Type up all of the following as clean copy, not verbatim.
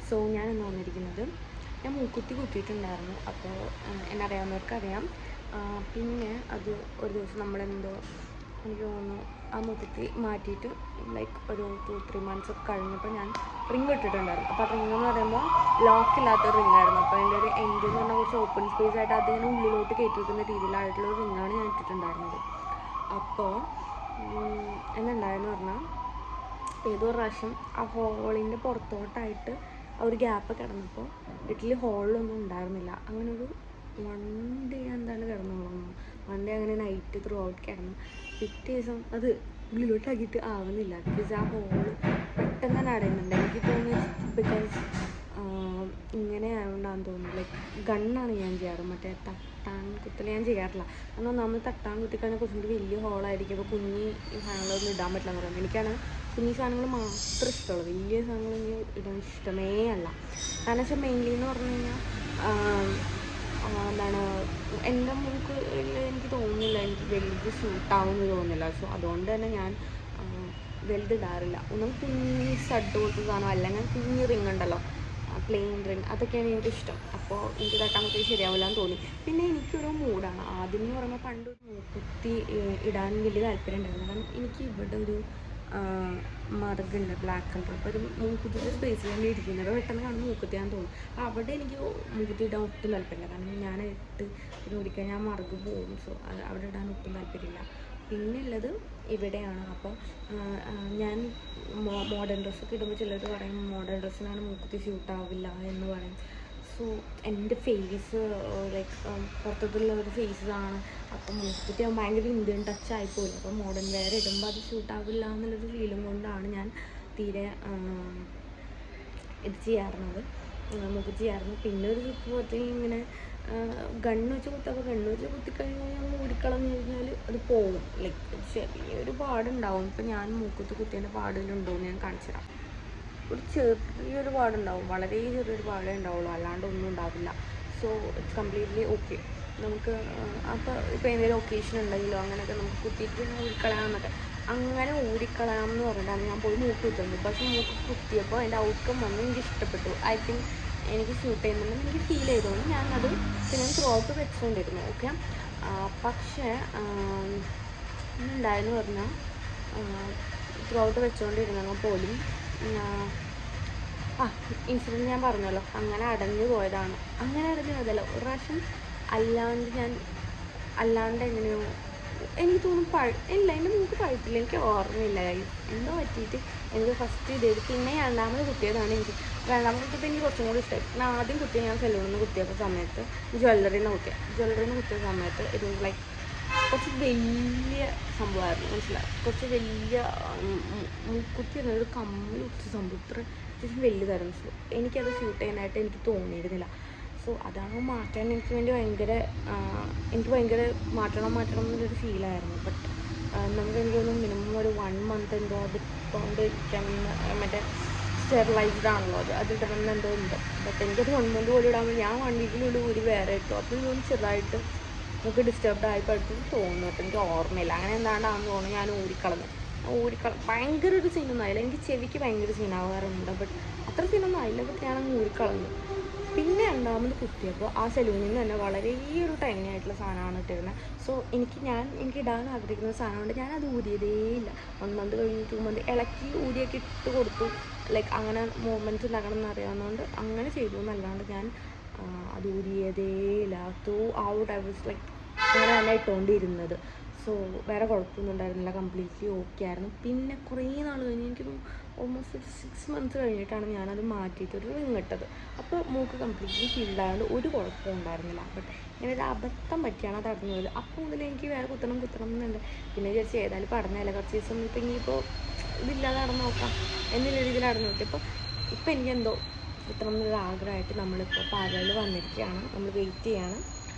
So ഞാനിന്ന് വന്നിരിക്കുന്നത്, ഞാൻ മൂക്കുത്തി കുത്തിയിട്ടുണ്ടായിരുന്നു. അപ്പോൾ എന്നെ അറിയാവുന്നവർക്കറിയാം. പിന്നെ അത് ഒരു ദിവസം നമ്മളെന്തോ എനിക്ക് തോന്നുന്നു ആ മൂക്കുത്തി മാറ്റിയിട്ട് ലൈക്ക് ഒരു 2-3 months ഒക്കെ കഴിഞ്ഞപ്പോൾ ഞാൻ റിങ് ഇട്ടിട്ടുണ്ടായിരുന്നു. അപ്പോൾ ആ റിങ് എന്ന് പറയുമ്പോൾ ലോക്കില്ലാത്ത റിങ്ങായിരുന്നു. അപ്പോൾ അതിൻ്റെ ഒരു എൻഡ് എന്ന് പറഞ്ഞാൽ കുറച്ച് ഓപ്പൺ സ്പേസ് ആയിട്ട് അതിങ്ങനെ ഉള്ളിലോട്ട് കയറ്റി വെക്കുന്ന രീതിയിലായിട്ടുള്ളൊരു റിങ്ങാണ് ഞാൻ ഇട്ടിട്ടുണ്ടായിരുന്നത്. അപ്പോൾ എന്നുണ്ടായെന്ന് പറഞ്ഞാൽ ഏതോ പ്രാവശ്യം ആ ഹോളിൻ്റെ പുറത്തോട്ടായിട്ട് ആ ഒരു ഗ്യാപ്പ് കിടന്നപ്പോൾ വീട്ടിൽ ഹോളിലൊന്നും ഉണ്ടായിരുന്നില്ല. അങ്ങനെ ഒരു 1 day എന്താണ് കിടന്നോളൂ. 1 day അങ്ങനെ നൈറ്റ് ത്രൂ ഔട്ട് കിടന്നു. പിറ്റേ ദിവസം അത് ഉള്ളിലോട്ടാക്കിയിട്ട് ആവുന്നില്ല. ബിക്കോസ് ആ ഹോള് പെട്ടെന്ന് തന്നെ അടയുന്നുണ്ട്. എനിക്ക് തോന്നുന്നു ബിക്കോസ് ഇങ്ങനെ ആയതുകൊണ്ടാണെന്ന് തോന്നുന്നു. ലൈക്ക് ഗണ്ണാണ് ഞാൻ ചെയ്യാറ്, മറ്റേ തട്ടാൻ കുത്തൽ ഞാൻ ചെയ്യാറില്ല. കാരണം നമ്മൾ തട്ടാൻ കുത്തിക്കഴിഞ്ഞാൽ കുറച്ചുകൂടി വലിയ ഹോളായിരിക്കും. അപ്പോൾ കുഞ്ഞി സാധനങ്ങളൊന്നും ഇടാൻ പറ്റില്ല എന്ന് പറയുന്നത്. എനിക്കാണ് കുഞ്ഞി സാധനങ്ങൾ മാത്രമേ ഇഷ്ടമുള്ളൂ, വലിയ സാധനങ്ങൾ എനിക്ക് ഇടാൻ ഇഷ്ടമേ അല്ല. കാരണം വെച്ചാൽ മെയിൻലി എന്ന് പറഞ്ഞു കഴിഞ്ഞാൽ എന്താണ് എൻ്റെ മൂക്ക് എനിക്ക് തോന്നുന്നില്ല എനിക്ക് വലുത് സ്യൂട്ടാവുമെന്ന് തോന്നുന്നില്ല. സോ അതുകൊണ്ട് തന്നെ ഞാൻ വലുതിടാറില്ല. ഒന്നും കുഞ്ഞി സ്റ്റഡ് പോലത്തെ സാധനം, അല്ലെങ്കിൽ കുഞ്ഞി റിങ് ഉണ്ടല്ലോ, പ്ലെയിൻ റിങ്, അതൊക്കെയാണ് എനിക്കിഷ്ടം. അപ്പോൾ എനിക്ക് തട്ടാൻ കുത്തി ശരിയാവില്ല എന്ന് തോന്നി. പിന്നെ എനിക്കൊരു മൂഡാണ്. ആദ്യം എന്ന് പറയുമ്പോൾ പണ്ട് മൂക്കുത്തി ഇടാൻ വലിയ താല്പര്യം ഉണ്ടായിരുന്നു. കാരണം എനിക്ക് ഇവിടെ ഒരു മറുകുണ്ട് ബ്ലാക്ക് കളർ. അപ്പോൾ ഒരു മൂക്കുത്തിയുടെ സ്പേസിൽ തന്നെ ഇരിക്കുന്നത് പെട്ടെന്ന് കാണുമ്പോൾ മൂക്കുത്തിയാന്ന് തോന്നും. അവിടെ എനിക്ക് മൂക്കുത്തി ഇടാൻ ഒട്ടും താല്പര്യമില്ല. കാരണം ഞാൻ ഇട്ട് ഒരു ഓടിക്കഴിഞ്ഞാൽ മറുക് പോകും. സോ അത് അവിടെ ഇടാൻ ഒട്ടും താല്പര്യമില്ല. പിന്നെ ഉള്ളത് ഇവിടെയാണ്. അപ്പോൾ ഞാൻ മോഡേൺ ഡ്രസ്സൊക്കെ ഇടുമ്പോൾ ചിലർ പറയും മോഡേൺ ഡ്രസ്സിനാണ് മൂക്കുത്തി സ്യൂട്ടാവില്ല എന്ന് പറയും. സോ എൻ്റെ ഫേസ് ലൈക്ക് പുറത്തുള്ള ഒരു ഫേസാണ്. അപ്പം മൂക്കുത്തി ഭയങ്കര ഇന്ത്യൻ ടച്ച് ആയിപ്പോയില്ല. അപ്പോൾ മോഡേൺ വെയർ ഇടുമ്പോൾ അത് സ്യൂട്ടാവില്ല എന്നുള്ളൊരു ഫീലും കൊണ്ടാണ് ഞാൻ തീരെ ഇത് ചെയ്യാറുള്ളത്, മൂക്കുത്തി ചെയ്യാറുള്ളത്. പിന്നെ ഒരു ചുറ്റുപോലത്തെ ഇങ്ങനെ ഗണ്ണ് വെച്ച് കുത്തപ്പോൾ ഗണ്ണ് വെച്ച് കുത്തിക്കഴിഞ്ഞാൽ ഞാൻ മൂടിക്കളഞ്ഞു കഴിഞ്ഞാൽ അത് പോവും. ലൈക്ക് ചെറിയൊരു പാടുണ്ടാവും. ഇപ്പം ഞാൻ മൂക്കുത്തി കുത്തിയതിൻ്റെ പാടിലുണ്ടോ എന്ന് ഞാൻ കാണിച്ചു തരാം. ഒരു ചെറിയൊരു പാടുണ്ടാവും, വളരെ ചെറിയൊരു പാടേ ഉണ്ടാവുള്ളൂ, അല്ലാണ്ട് ഒന്നും ഉണ്ടാവില്ല. So it's completely okay. നമുക്ക് അപ്പോൾ ഇപ്പോൾ എന്തെങ്കിലും ഒക്കേഷൻ ഉണ്ടെങ്കിലോ അങ്ങനെയൊക്കെ നമുക്ക് കുത്തിയിട്ട് ഊരിക്കളയാമെന്നൊക്കെ, അങ്ങനെ ഊരിക്കളയാമെന്ന് പറഞ്ഞിട്ടാണ് ഞാൻ പോയി മൂക്ക് കുത്തുന്നത്. പക്ഷേ മൂക്ക് കുത്തിയപ്പോൾ അതിൻ്റെ ഔട്ട്കം വന്ന് എനിക്ക് ഇഷ്ടപ്പെട്ടു. ഐ തിങ്ക് എനിക്ക് സ്യൂട്ട് ചെയ്യുന്നുണ്ടെന്ന് എനിക്ക് ഫീൽ ചെയ്തതുകൊണ്ട് ഞാനത് പിന്നെ ത്രൂ ഔട്ട് വെച്ചുകൊണ്ടിരുന്നു. ഓക്കെ. പക്ഷേ ഉണ്ടായെന്ന് പറഞ്ഞാൽ ത്രൂ ഔട്ട് വെച്ചുകൊണ്ടിരുന്നെങ്കിൽ പോലും ഇൻസിഡൻറ്റ് ഞാൻ പറഞ്ഞല്ലോ, അങ്ങനെ അടഞ്ഞു പോയതാണ്. അങ്ങനെ അടഞ്ഞു പോയതല്ല, ഒരു പ്രാവശ്യം അല്ലാണ്ട് എങ്ങനെയോ എനിക്ക് തോന്നുന്നു ഇല്ല, എൻ്റെ മൂക്ക് പഴുത്തില്ല, എനിക്ക് ഓർമ്മയില്ല. എന്തോ പറ്റിയിട്ട് എനിക്ക് ഫസ്റ്റ് ഇത് പിന്നെ രണ്ടാമത് കുത്തിയതാണ്. എനിക്ക് രണ്ടാമത് കുത്തിയപ്പോൾ എനിക്ക് കുറച്ചും കൂടി ഇഷ്ടമായി. ഞാൻ ആദ്യം കുത്തിയ ഞാൻ സെലൂണിൽ നിന്ന് കുത്തിയപ്പോൾ സമയത്ത് ജ്വല്ലറിയിൽ നിന്ന് കുത്തിയ സമയത്ത് ഒരു ലൈക്ക് കുറച്ച് വലിയ സംഭവമായിരുന്നു, മനസ്സിലായി. കുറച്ച് വലിയ മൂക്കുത്തി എന്നൊരു കമ്മൽ കുറിച്ച് സംഭവം ഇത്ര അത്യാവശ്യം വലുതായിരുന്നു. സോ എനിക്കത് ഷൂട്ട് ചെയ്യാനായിട്ട് എനിക്ക് തോന്നിയിരുന്നില്ല. സോ അതാണ് മാറ്റാൻ എനിക്ക് ഭയങ്കര മാറ്റണം എന്നുള്ളൊരു ഫീലായിരുന്നു. ബട്ട് നമുക്ക് എനിക്ക് തോന്നുന്നു മിനിമം ഒരു 1 month എന്തോ അത് ഇട്ടുകൊണ്ടിരിക്കാൻ, മറ്റേ സ്റ്റെറിലൈസ്ഡ് ആണല്ലോ അത് ഇടണമെന്ന് എന്തോ ഉണ്ട്. ബട്ട് എനിക്കത് 1 month പോലും ഇടാൻ ഞാൻ 1 weekനുള്ളിൽ ഒരു വേറെ ഇട്ടു. അപ്പോൾ ഇതൊന്നും ചെറുതായിട്ട് നമുക്ക് ഡിസ്റ്റർബ്ഡ് ആയിപ്പോഴത്തും തോന്നുന്നു. അപ്പോൾ എനിക്ക് ഓർമ്മയില്ല, അങ്ങനെ എന്താണ്ടാണെന്ന് തോന്നുന്നു. ഞാൻ ഭയങ്കര ഒരു സീനൊന്നും ആയില്ല. എനിക്ക് ചെവിക്ക് ഭയങ്കര സീനാവാറുണ്ട്, ബട്ട് അത്ര സീനൊന്നും ആയില്ല. ബട്ട് ഞാനങ്ങ് ഊരിക്കളഞ്ഞു. പിന്നെ രണ്ടാമത് കുത്തിയപ്പോൾ ആ സെലൂണിൽ നിന്ന് തന്നെ വളരെ ഒരു ടൈനി ആയിട്ടുള്ള സാധനമാണ് ഇട്ടിരുന്നത്. സോ എനിക്ക് ഇടാൻ ആഗ്രഹിക്കുന്ന സാധനം കൊണ്ട് ഞാനത് ഊരിയതേയില്ല. 1 month കഴിഞ്ഞ് 2 month ഇളക്കി ഊരിയൊക്കെ ഇട്ട് കൊടുത്തു. ലൈക്ക് അങ്ങനെ മൂവ്മെൻറ്റ്സ് ഉണ്ടാക്കണം എന്ന് അറിയാവുന്നതുകൊണ്ട് അങ്ങനെ ചെയ്തു എന്നല്ലാണ്ട് ഞാൻ അത് ഊരിയതേയില്ല. Throughout I was like അങ്ങനെ തന്നെ ഇട്ടുകൊണ്ടിരുന്നത്. സോ വേറെ കുഴപ്പമൊന്നും ഉണ്ടായിരുന്നില്ല, കംപ്ലീറ്റ്ലി ഓക്കെ ആയിരുന്നു. പിന്നെ കുറേ നാൾ കഴിഞ്ഞ് എനിക്ക് ഓൾമോസ്റ്റ് 6 months കഴിഞ്ഞിട്ടാണ് ഞാനത് മാറ്റിയിട്ട് ഒരു റിങ് ഇട്ടത്. അപ്പോൾ മൂക്ക് കംപ്ലീറ്റ്ലി ഫീൽഡായതുകൊണ്ട് ഒരു കുഴപ്പവും ഉണ്ടായിരുന്നില്ല. ബട്ട് ഇങ്ങനെ ഒരു അബദ്ധം പറ്റിയാണ് അത് അടഞ്ഞു പോയത്. അപ്പോൾ മുതൽ എനിക്ക് വേറെ കുത്തണം എന്നുണ്ട്. പിന്നെ വിചാരിച്ച് ഏതായാലും പഠനമല്ല, കുറച്ച് ദിവസം ഇനിയിപ്പോൾ ഇതില്ലാതെ അടഞ്ഞു നോക്കാം എന്നുള്ള രീതിയിൽ അടഞ്ഞു നോക്കി. ഇപ്പോൾ എനിക്കെന്തോ കുത്തണം എന്നുള്ള ആഗ്രഹമായിട്ട് നമ്മളിപ്പോൾ പാലയിൽ വന്നിരിക്കുകയാണ്. നമ്മൾ വെയിറ്റ് ചെയ്യാണ്,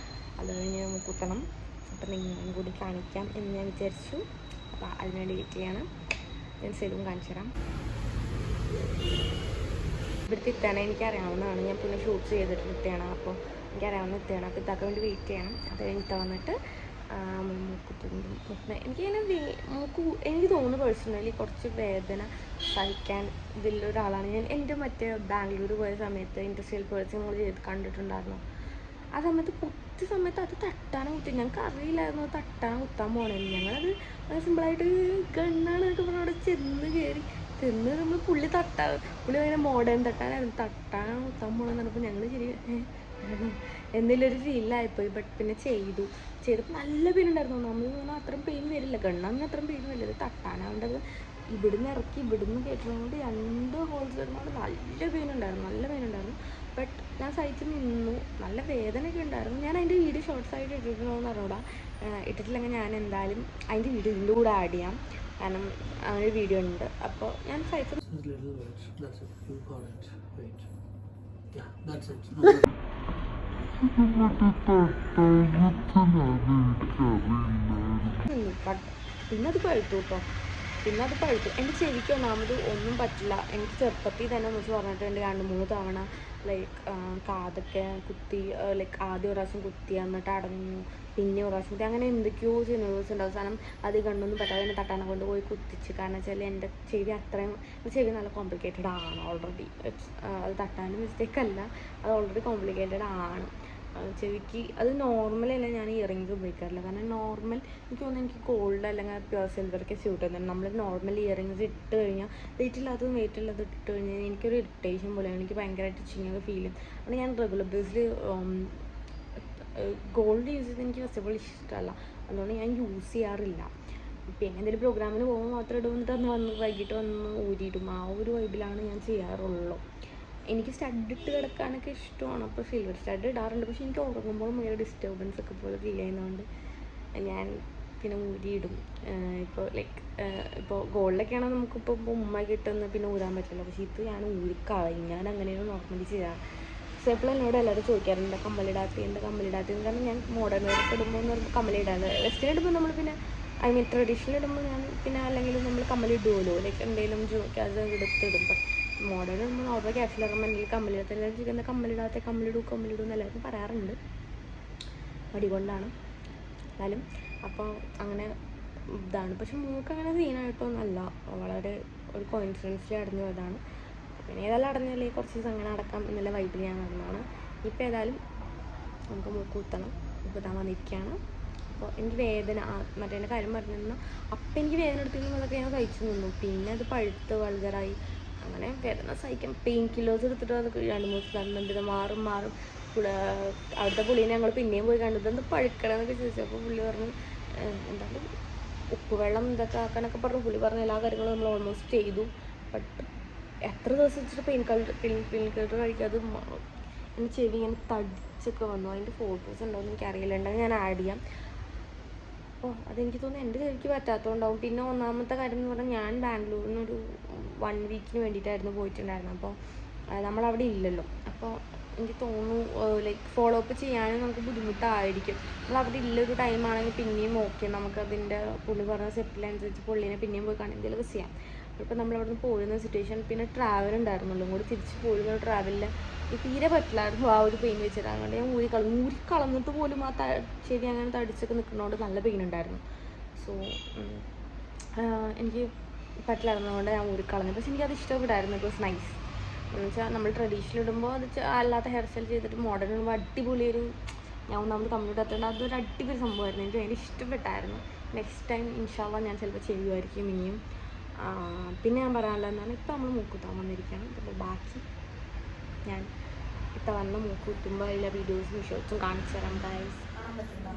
അത് കഴിഞ്ഞ് നമുക്ക് കുത്തണം. അപ്പം നിങ്ങളും കൂടി കാണിക്കാം എന്ന് ഞാൻ വിചാരിച്ചു. അപ്പോൾ അതിനുവേണ്ടി വെയിറ്റ് ചെയ്യാണ്. ഞാൻ സെലൂൺ കാണിച്ചു തരാം. ഇവിടുത്തെ ഇത്തവണ എനിക്കറിയാവുന്നതാണ്, ഞാൻ പിന്നെ ഷൂട്ട് ചെയ്തിട്ട് ഇത്തയാണ്. അപ്പോൾ എനിക്കറിയാവുന്ന ഇത്തയാണ്. അപ്പോൾ ഇതാക്കാൻ വേണ്ടി വെയിറ്റ് ചെയ്യണം. അത് കഴിഞ്ഞിട്ട് വന്നിട്ട് മൂക്കുത്തുണ്ട്. എനിക്കിങ്ങനെ എനിക്ക് തോന്നുന്നു പേഴ്സണലി കുറച്ച് വേദന സഹിക്കാൻ ഇതിലൊരാളാണ് ഞാൻ. എൻ്റെ മറ്റേ ബാംഗ്ലൂർ പോയ സമയത്ത് ഇൻഡസ്ട്രിയൽ പേഴ്സ് നമ്മൾ ചെയ്ത് കണ്ടിട്ടുണ്ടായിരുന്നു. ആ സമയത്ത് കുത്തിയ സമയത്ത് അത് തട്ടാനും കുത്തി, ഞങ്ങൾക്ക് അറിയില്ലായിരുന്നു അത് തട്ടാനും കുത്താൻ പോകണമെന്ന്. ഞങ്ങളത് സിമ്പിളായിട്ട് ഗണ്ണാണ് എന്നൊക്കെ പറഞ്ഞാൽ അവിടെ ചെന്ന് നമ്മൾ പുള്ളി ഭയങ്കര മോഡേൺ തട്ടാനായിരുന്നു. തട്ടാനും കുത്താൻ പോകണമെന്ന് പറഞ്ഞപ്പോൾ ഞങ്ങൾ ശരി എന്തെങ്കിലുമൊരു ഫീലായിപ്പോയി. ബട്ട് പിന്നെ ചെയ്തപ്പോൾ നല്ല പെയിൻ ഉണ്ടായിരുന്നു. നമ്മൾ പറഞ്ഞാൽ അത്രയും പെയിൻ വരില്ല, ഗണ്ണാന്ന് അത്രയും പെയിൻ വരില്ല. ഇത് തട്ടാനാവേണ്ടത് ഇവിടുന്ന് ഇറക്കി ഇവിടുന്ന് കയറ്റുന്നതുകൊണ്ട് 2 ഹോൾസ് വരുമ്പോൾ നല്ല പെയിൻ ഉണ്ടായിരുന്നു. ബട്ട് ഞാൻ സഹിച്ച് നിന്നു. നല്ല വേദനയൊക്കെ ഉണ്ടായിരുന്നു. ഞാൻ അതിൻ്റെ വീഡിയോ ഷോർട്സ് ആയിട്ട് ഇട്ടിട്ടുണ്ടോയെന്ന് അറിഞ്ഞൂടാ. ഇട്ടിട്ടില്ലെങ്കിൽ ഞാൻ എന്തായാലും അതിൻ്റെ വീഡിയോ ഇതിൻ്റെ കൂടെ ആഡ് ചെയ്യാം. കാരണം അങ്ങനെ വീഡിയോ ഉണ്ട്. അപ്പോൾ ഞാൻ സഹിച്ച് പിന്നെ അത് പഴുത്തു കേട്ടോ. എൻ്റെ ചെവിക്ക് ഒന്നാമത് ഒന്നും പറ്റില്ല. എനിക്ക് ചെറുപ്പത്തിൽ തന്നെ ഒന്ന് പറഞ്ഞിട്ടുണ്ട് 2-3 തവണ ലൈക്ക് കാതൊക്കെ കുത്തി, ലൈക്ക് ആദ്യം ഒരു പ്രാവശ്യം കുത്തി എന്നിട്ട് അടഞ്ഞു, പിന്നെ ഒരു പ്രാവശ്യം കുത്തി, അങ്ങനെ എന്തൊക്കെയോ സിനിമേഴ്സ് ഉണ്ട്. അവസാനം അത് കണ്ണൊന്നും പറ്റാതെ തന്നെ തട്ടാനെ കൊണ്ട് പോയി കുത്തിച്ച്. കാരണം വെച്ചാൽ എൻ്റെ ചെവി നല്ല കോംപ്ലിക്കേറ്റഡ് ആണ് ഓൾറെഡി. അത് തട്ടാൻ്റെ മിസ്റ്റേക്കല്ല, അത് ഓൾറെഡി കോംപ്ലിക്കേറ്റഡ് ആണ് ചെവിക്ക്. അത് നോർമലല്ല, ഞാൻ ഇയറിങ്സ് ഉപയോഗിക്കാറില്ല. കാരണം എനിക്ക് തോന്നുന്നു എനിക്ക് ഗോൾഡ് അല്ലെങ്കിൽ പ്യുവർ സിൽവറൊക്കെ സ്യൂട്ട് ചെയ്യുന്നുണ്ട്. നമ്മൾ നോർമൽ ഇയറിങ്സ് ഇട്ട് കഴിഞ്ഞാൽ വെയിറ്റ് ഇല്ലാത്തത് ഇട്ട് കഴിഞ്ഞാൽ എനിക്കൊരു ഇറിറ്റേഷൻ പോലെയാണ്, എനിക്ക് ഭയങ്കരമായിട്ട് ഇച്ചിങ്ങൊക്കെ ഫീൽ ചെയ്യും. അതുകൊണ്ട് ഞാൻ റെഗുലർ ബേസിൽ ഗോൾഡ് യൂസ് ചെയ്ത് എനിക്ക് ഫസ്റ്റ് ഓഫ് ഓൾ ഇഷ്ടമല്ല. അതുകൊണ്ട് ഞാൻ യൂസ് ചെയ്യാറില്ല. പിന്നെ എന്തെങ്കിലും പ്രോഗ്രാമിന് പോകുമ്പോൾ മാത്രം ഇടുന്നിട്ട് വൈകിട്ട് വന്ന് ഊരിയിടും. ആ ഒരു വൈബിലാണ് ഞാൻ ചെയ്യാറുള്ളൂ. എനിക്ക് സ്റ്റഡ് ഇട്ട് കിടക്കാനൊക്കെ ഇഷ്ടമാണ്. അപ്പോൾ സിൽവർ സ്റ്റഡ് ഇടാറുണ്ട്. പക്ഷേ എനിക്ക് ഉറങ്ങുമ്പോൾ ഭയങ്കര ഡിസ്റ്റർബൻസ് ഒക്കെ പോലെ ഫീൽ ചെയ്യുന്നതുകൊണ്ട് ഞാൻ പിന്നെ ഊരിയിടും. ഇപ്പോൾ ഗോൾഡൊക്കെയാണെങ്കിൽ നമുക്കിപ്പോൾ ഉമ്മ കിട്ടുന്ന പിന്നെ ഊരാൻ പറ്റില്ല. പക്ഷേ ഇത് ഞാൻ ഊരിക്കളയും. ഞാൻ അങ്ങനെയാണ് നോർമലി ചെയ്യാറ്. സോ എപ്പോഴും എന്നോട് എല്ലാവരും ചോദിക്കാറുണ്ട് കമ്മലിടാത്തത്. കാരണം ഞാൻ മോഡേൺ വെയറൊക്കെ ഇടുമ്പോൾ എന്ന് പറയുമ്പോൾ കമ്മലിടാതെ, വെസ്റ്റേൺ ഇടുമ്പോൾ നമ്മൾ പിന്നെ ട്രഡീഷണൽ ഇടുമ്പോൾ ഞാൻ പിന്നെ അല്ലെങ്കിൽ നമ്മൾ കമ്മലിടുമല്ലോ, ലൈക്ക് എന്തെങ്കിലും അത് എടുത്തിടും. മോഡേൺ നമ്മൾ ഓരോ ക്യാഷിലിറങ്ങുമ്പോൾ എന്തെങ്കിലും കമ്മലിടാത്ത കമ്മലിടൂ എന്ന് എല്ലാവരും പറയാറുണ്ട്. മടി കൊണ്ടാണ് എന്നാലും. അപ്പോൾ അങ്ങനെ ഇതാണ്. പക്ഷെ മൂക്ക് അങ്ങനെ സീനായിട്ടൊന്നുമല്ല, വളരെ ഒരു കോയിൻസിഡൻസിൽ അടഞ്ഞു പോയതാണ്. പിന്നെ ഏതായാലും അടഞ്ഞല്ലേ കുറച്ച് ദിവസം അങ്ങനെ അടക്കാം എന്നുള്ള വൈബിൽ ഞാൻ നടന്നതാണ്. ഇപ്പോൾ ഏതായാലും നമുക്ക് മൂക്ക് കുത്തണം, കുത്താൻ വന്നിരിക്കുകയാണ്. അപ്പോൾ എനിക്ക് വേദന മറ്റേ കാര്യം പറഞ്ഞിരുന്നു. അപ്പം എനിക്ക് വേദന എടുത്തിരുന്നു, അതൊക്കെ ഞാൻ കഴിച്ചു നിന്നു. പിന്നെ അത് പഴുത്ത് വൾഗറായി. അങ്ങനെ വേദന സഹിക്കാം. പെയിൻ കില്ലേഴ്സ് എടുത്തിട്ട് അത് 2-3 സ്ഥലം മാറും. അവിടുത്തെ പുള്ളീനെ ഞങ്ങൾ പിന്നെയും പോയി കണ്ടത് എന്ത് പഴുക്കണമെന്നൊക്കെ ചോദിച്ചു. അപ്പോൾ പുള്ളി പറഞ്ഞു എന്താണ് ഉപ്പുവെള്ളം ഇതൊക്കെ ആക്കാനൊക്കെ പറഞ്ഞു. പുള്ളി പറഞ്ഞ എല്ലാ കാര്യങ്ങളും നമ്മൾ ഓൾമോസ്റ്റ് ചെയ്തു. ബട്ട് എത്ര ദിവസം വെച്ചിട്ട് പെയിൻ കില്ലർ കഴിക്കാതെ എൻ്റെ ചെവി ഇങ്ങനെ തടിച്ചൊക്കെ വന്നു. അതിൻ്റെ ഫോട്ടോസ് ഉണ്ടോയെന്ന് എനിക്കറിയില്ല, ഉണ്ടെങ്കിൽ ഞാൻ ആഡ് ചെയ്യാം. അപ്പോൾ അതെനിക്ക് തോന്നുന്നു എൻ്റെ ചെവിക്ക് പറ്റാത്തതുകൊണ്ടാവും. പിന്നെ ഒന്നാമത്തെ കാര്യം എന്ന് പറഞ്ഞാൽ ഞാൻ ബാംഗ്ലൂരിൽ നിന്നൊരു 1 വീക്കിന് വേണ്ടിയിട്ടായിരുന്നു പോയിട്ടുണ്ടായിരുന്നത്. അപ്പോൾ നമ്മളവിടെ ഇല്ലല്ലോ. അപ്പോൾ എനിക്ക് തോന്നുന്നു ലൈക്ക് ഫോളോ അപ്പ് ചെയ്യാനും നമുക്ക് ബുദ്ധിമുട്ടായിരിക്കും. നമ്മളവിടെ ഇല്ലൊരു ടൈമാണെങ്കിൽ പിന്നെയും ഓക്കെ, നമുക്കതിൻ്റെ പുള്ളി പറഞ്ഞ സെറ്റിലനുസരിച്ച് പുള്ളീനെ പിന്നെയും പോയി കാണാൻ എന്തെങ്കിലുമൊക്കെ ചെയ്യാം. ഇപ്പോൾ നമ്മളവിടെ നിന്ന് പോരുന്ന സിറ്റുവേഷൻ, പിന്നെ ട്രാവൽ ഉണ്ടായിരുന്നുള്ളൂ. കൂടി തിരിച്ച് പോരുന്ന ട്രാവലിൽ തീരെ പറ്റില്ലായിരുന്നു ആ ഒരു പെയിൻ വെച്ചിട്ട്. അതുകൊണ്ട് ഞാൻ ഊരിക്കളഞ്ഞിട്ട് പോലും ആ ചെവി അങ്ങനെ തടിച്ചൊക്കെ നിൽക്കുന്നതുകൊണ്ട് നല്ല പെയിൻ ഉണ്ടായിരുന്നു. സോ എനിക്ക് പറ്റില്ലായിരുന്നതുകൊണ്ട് ഞാൻ ഊരിക്കളഞ്ഞു. പക്ഷെ എനിക്കത് ഇഷ്ടപ്പെട്ടായിരുന്നു. It was nice. എന്ന് വെച്ചാൽ നമ്മൾ ട്രഡീഷണൽ ഇടുമ്പോൾ അത് അല്ലാത്ത ഹെയർ സ്റ്റൈൽ ചെയ്തിട്ട് മോഡേൺ ഇടുമ്പോൾ അടിപൊളിയൊരു, ഞാൻ ഒന്നാമത് കമ്പ്ലീറ്റ് എത്തേണ്ട അതൊരു അടിപൊളി സംഭവമായിരുന്നു. എനിക്ക് ഭയങ്കര ഇഷ്ടപ്പെട്ടായിരുന്നു. നെക്സ്റ്റ് ടൈം ഇൻഷാല്ലാ ഞാൻ ചിലപ്പോൾ ചെയ്യുമായിരിക്കും ഇനിയും. പിന്നെ ഞാൻ പറയാനുള്ളത് എന്താണ്, ഇപ്പോൾ നമ്മൾ മൂക്കുത്താൻ വന്നിരിക്കുകയാണ്. അപ്പോൾ ബാക്കി ഞാൻ ഇപ്പോൾ വന്ന മൂക്ക് കുത്തുമ്പോൾ എല്ലാ വീഡിയോസും ഷോർട്സും കാണിച്ചു തരാം ഗൈസ്. കാണാൻ പറ്റുന്നുണ്ടോ?